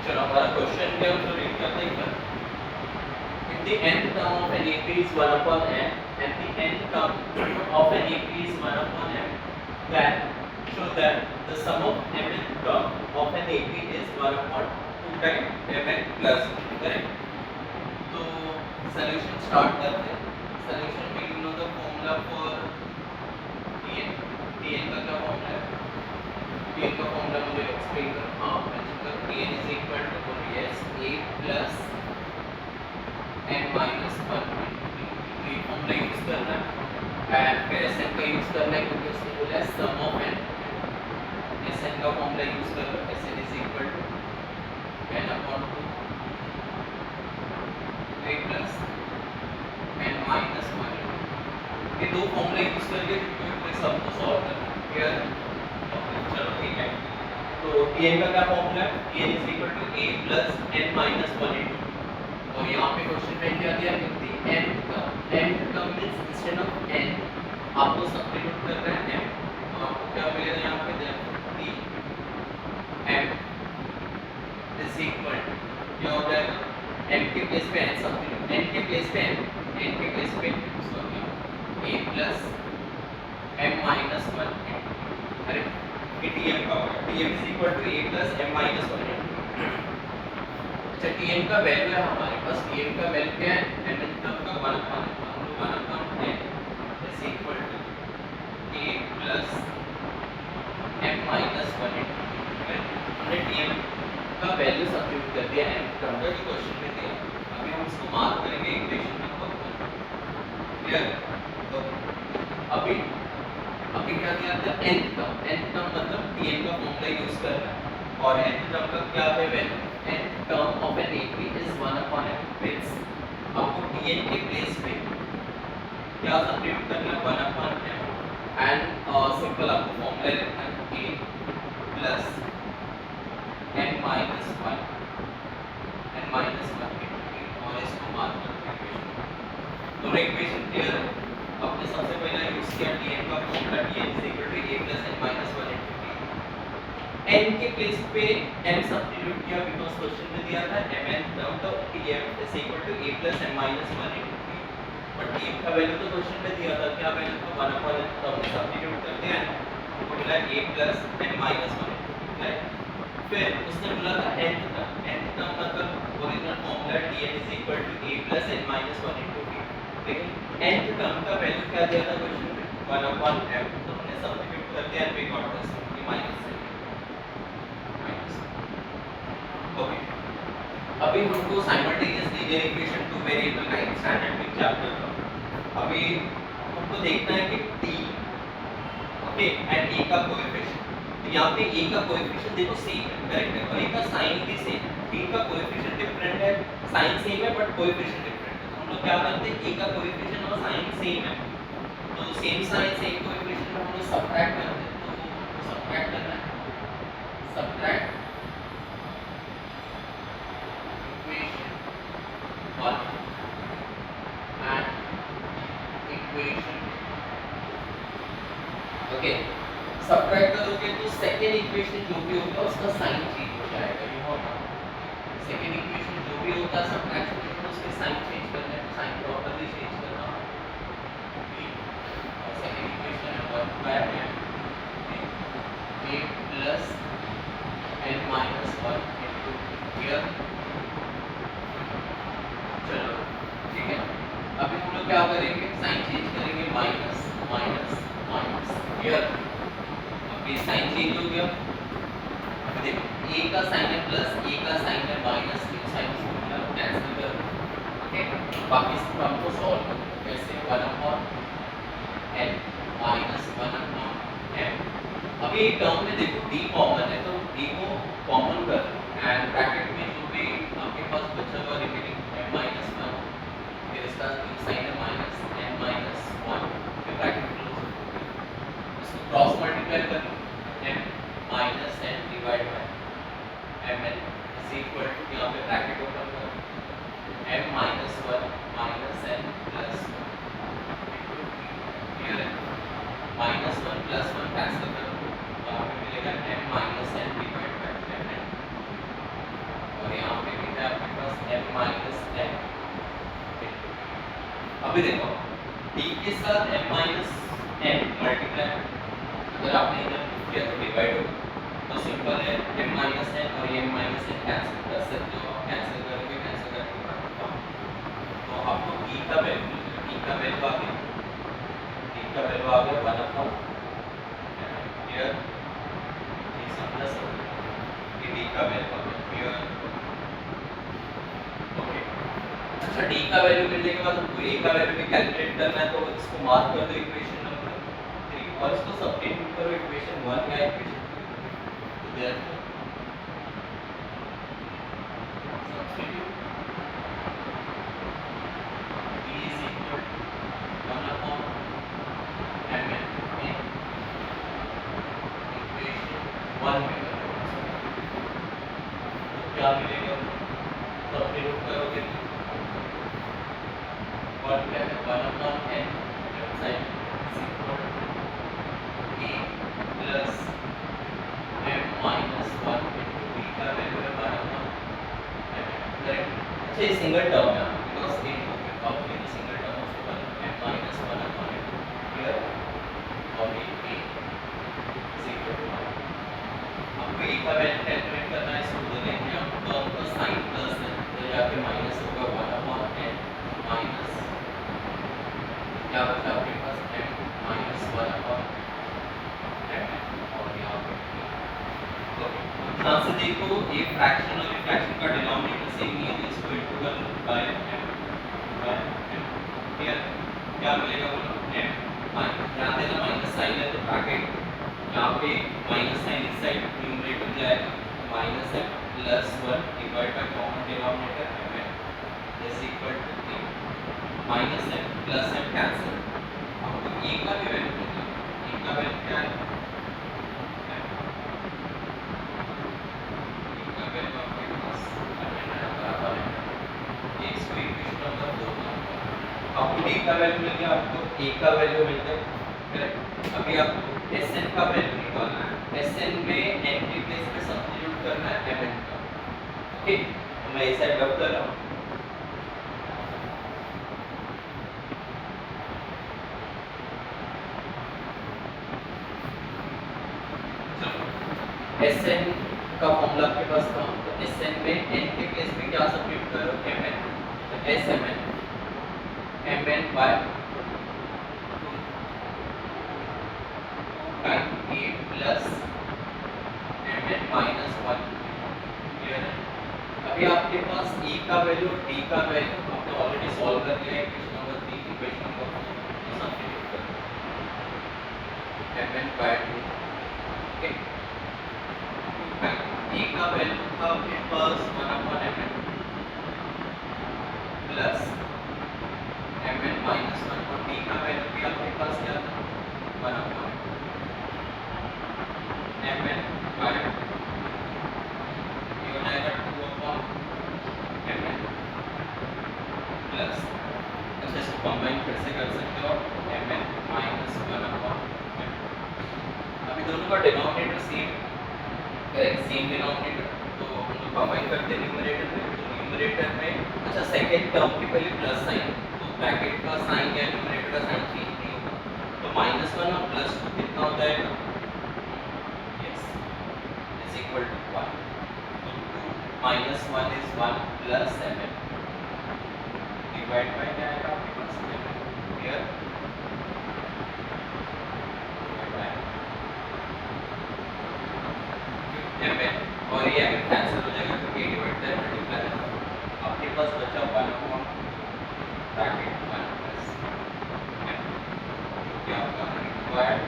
चलो हमारा क्वेश्चन क्या है उसको रीड करते हैं। If the nth term of an AP is 1 upon n and the nth term of an AP is 1 upon m, then show that the sum of mth term of an AP is 1 upon 2 times mn plus 1. Correct? तो solution start करते हैं. Solution में you know the formula for Tn. Tn का क्या formula है? Tn का formula मुझे explain करो. हाँ, mention करो. Tn is equal to yes a plus n minus 1 ये फॉर्मूला यूज करना है एंड फिर Sn का यूज करना है क्योंकि उसने बोला है सम ऑफ n. Sn का फॉर्मूला यूज कर लो. Sn is equal to n upon 2 a plus n minus 1. ये दो फॉर्मूला यूज करके फिर सम को सॉल्व करना है. क्लियर? चलो ठीक है. तो Tn का क्या फॉर्मूला है? Tn is equal to a plus n minus 1 into और यहाँ पे क्वेश्चन में क्या दिया है कि n term means instead of n आपको सब्स्टिट्यूट करना है m. तो आपको क्या मिलेगा यहाँ पे then t m is equal क्या हो जाएगा m के प्लेस पे n सब्स्टिट्यूट n के प्लेस पे n के प्लेस पे sorry a plus m minus 1. अरे ये tm का होगा. tm is equal to a plus m minus 1. Tm का वैल्यू है हमारे पास. Tm का वैल्यू क्या है? mn टर्म का 1 upon n is equal to a plus m minus 1. हमने Tm का वैल्यू सब्स्टिट्यूट कर दिया m टर्म का जो क्वेश्चन में दिया. अभी हम इसको मार्क करेंगे इक्वेशन नंबर 1. क्लियर? तो अभी क्या दिया था? n टर्म मतलब Tm का फॉर्मूला यूज करना है और n टर्म का क्या है value? n term of an AP is 1 upon m means आपको Tn के प्लेस पे क्या सब्स्टिट्यूट करना है? 1 upon m एंड सिंपल आपको फॉर्मूला लिखना है a plus n minus 1 और इसको मार्क करते हैं इक्वेशन. दोनों इक्वेशन क्लियर है. आपने सबसे पहले यूज किया Tn का formula Tn is equal to a plus n minus 1 into n के प्लेस पे m सब्स्टिट्यूट किया बिकॉज़ क्वेश्चन में दिया था mn टर्म तो tm is equal to a plus n minus 1 into t. But tm का value तो question में दिया था. क्या वैल्यू था? 1 upon n. तो हमने सब्स्टिट्यूट कर दिया है. तो मिला a plus n minus 1 into t. Right? फिर उसने बोला था n टर्म मतलब original formula tn is equal to a plus n minus 1 into t. लेकिन n टर्म का वैल्यू क्या दिया था क्वेश्चन में? 1 upon m. तो हमने सब्स्टिट्यूट कर दिया and we got this minus. Okay. अभी हमको simultaneously linear equation two variable का एक स्टैंडर्ड पिक चैप्टर था. अभी हमको देखना है कि t ओके एंड a का कोएफिशिएंट. तो यहाँ पे a का कोएफिशिएंट देखो सेम है. करेक्ट है. और a का साइन भी सेम है. t का कोएफिशिएंट डिफरेंट है. साइन सेम है बट कोएफिशिएंट डिफरेंट है. तो हम लोग क्या करते हैं? a का कोएफिशिएंट और साइन सेम है तो सेम साइन सेम कोएफिशिएंट हम लोग सबट्रैक्ट करते हैं. तो सबट्रैक्ट करना है. Subtract one and equation. Okay. Subtract करोगे तो सेकेंड इक्वेशन जो भी होगा उसका साइन चेंज हो जाएगा. ये होगा सेकेंड इक्वेशन जो भी होता है सबट्रैक्शन में उसके साइन चेंज करना है. साइन प्रॉपर्ली चेंज करना और सेकेंड इक्वेशन है 1 by m a plus n minus 1 into here. चलो ठीक है. अभी हम लोग क्या करेंगे? साइन चेंज करेंगे. Minus minus minus here. अब ये साइन चेंज हो गया. अब देखो a का साइन है प्लस a का साइन है माइनस. ये साइन को मतलब कैंसिल कर दो. ओके. बाकी टर्म को सॉल्व करो. कैसे? 1 upon n minus 1 upon m. अब ये टर्म में देखो d कॉमन है तो d को कॉमन कर एंड ब्रैकेट में जो भी आपके पास बचा हुआ रिमेनिंग m minus 1 फिर इसका साइन है माइनस n minus 1 फिर ब्रैकेट क्लोज. इसको क्रॉस मल्टीप्लाई कर m minus n divide by mn is equal to यहाँ पे ब्रैकेट ओपन करो m minus 1 minus n plus 1 clear है. minus 1 plus 1 कैंसिल करो. यहाँ पे मिलेगा m minus n divide by mn अभी देखो d के साथ m माइनस n मल्टीप्लाई, अगर आपने इधर किया तो डिवाइड होगा, तो सिंपल है m माइनस n और m माइनस n कैंसिल कर सकते हो, कैंसिल करके तो आपको d का वैल्यू आ गया, d का वैल्यू आ गया 1 अपॉन हियर ये प्लस ये d का वैल्यू आ गया हियर। ओके, अच्छा d का वैल्यू मिलने के बाद हमको a का वैल्यू भी कैलकुलेट करना है, तो इसको मार्क कर दो इक्वेशन नंबर 3 और इसको सब्स्टिट्यूट करो इक्वेशन 1 या इक्वेशन 2, तो therefore substitute b is equal to 1 upon mn in equation 1 में तो क्या मिलेगा, सब्स्टिट्यूट करोगे तो 1 क्या है 1 upon n left side is equal to a plus m minus 1 into b का वैल्यू है 1 upon m, करेक्ट। अच्छा ये सिंगल टर्म है बिकॉज़ ये हो गया, अब ये सिंगल टर्म है उसको m minus 1 upon m clear, और ये a is equal to 1। आपको a का वैल्यू कैलकुलेट करना है, इसको बोलेंगे हम टर्म का साइन प्लस है तो जाके माइनस होगा 1 upon n माइनस क्या बचा आपके पास m minus 1 upon m और यहाँ पे ध्यान से देखो ये फ्रैक्शन और ये फ्रैक्शन का डिनोमिनेटर सेम ही है, तो इसको इनटू कर लो बाय m क्लियर, क्या मिलेगा बोलो m माइनस, ध्यान देना माइनस साइन है तो ब्रैकेट यहाँ पे माइनस साइन इस साइड न्यूमरेटर जाएगा minus m plus 1 divide by common denominator m is equal to 3 minus m plus m cancel, आपको a का भी वैल्यू मिलेगा, a का वैल्यू क्या है आपको d का वैल्यू मिल गया, आपको a का वैल्यू मिल गया, करेक्ट। अभी आपको Sn का वैल्यू निकालना है, Sn में n के प्लेस पे सब्स्टिट्यूट करना है Mn का, ओके। तो मैं इस साइड रब कर रहा हूँ, Sn का फॉर्मूला आपके पास था, तो Sn में n के प्लेस पे क्या सब्स्टिट्यूट करो Mn, तो Smn Mn by 2 time a plus Mn minus 1 clear है। अभी आपके पास e का वैल्यू और d का वैल्यू आपने ऑलरेडी सॉल्व कर लिया है, इक्वेशन नंबर 3 इक्वेशन नंबर 4 तो सब्स्टिट्यूट करो Mn by 2, ओके। a का वैल्यू था आपके पास 1 upon Mn plus Mn minus 1 और d का वैल्यू भी आपके पास क्या था 1 upon Mn by 2, ये हो जाएगा 2 upon Mn प्लस, अच्छा इसको कंबाइन फिर से कर सकते हो Mn माइनस 1 upon Mn, अभी दोनों का denominator same, correct same denominator, तो हम लोग कंबाइन करते हैं न्यूमरेटर में, तो न्यूमरेटर में अच्छा सेकंड टर्म के पहले प्लस साइन, ब्रैकेट का साइन या न्यूमरेटर का साइन चेंज नहीं होगा, तो -1 और +2 कितना हो जाएगा, यस इज इक्वल टू 1, तो 2 -1 इज 1 प्लस 7 डिवाइड बाय क्या आएगा आपके पास 7 हियर mn और ये mn कैंसिल हो जाएगा क्योंकि डिवाइड बाय मल्टीप्लाई है, आपके पास बचा 1 अपॉन ब्रैकेट 1 प्लस m जो कि आपका रिक्वायर्ड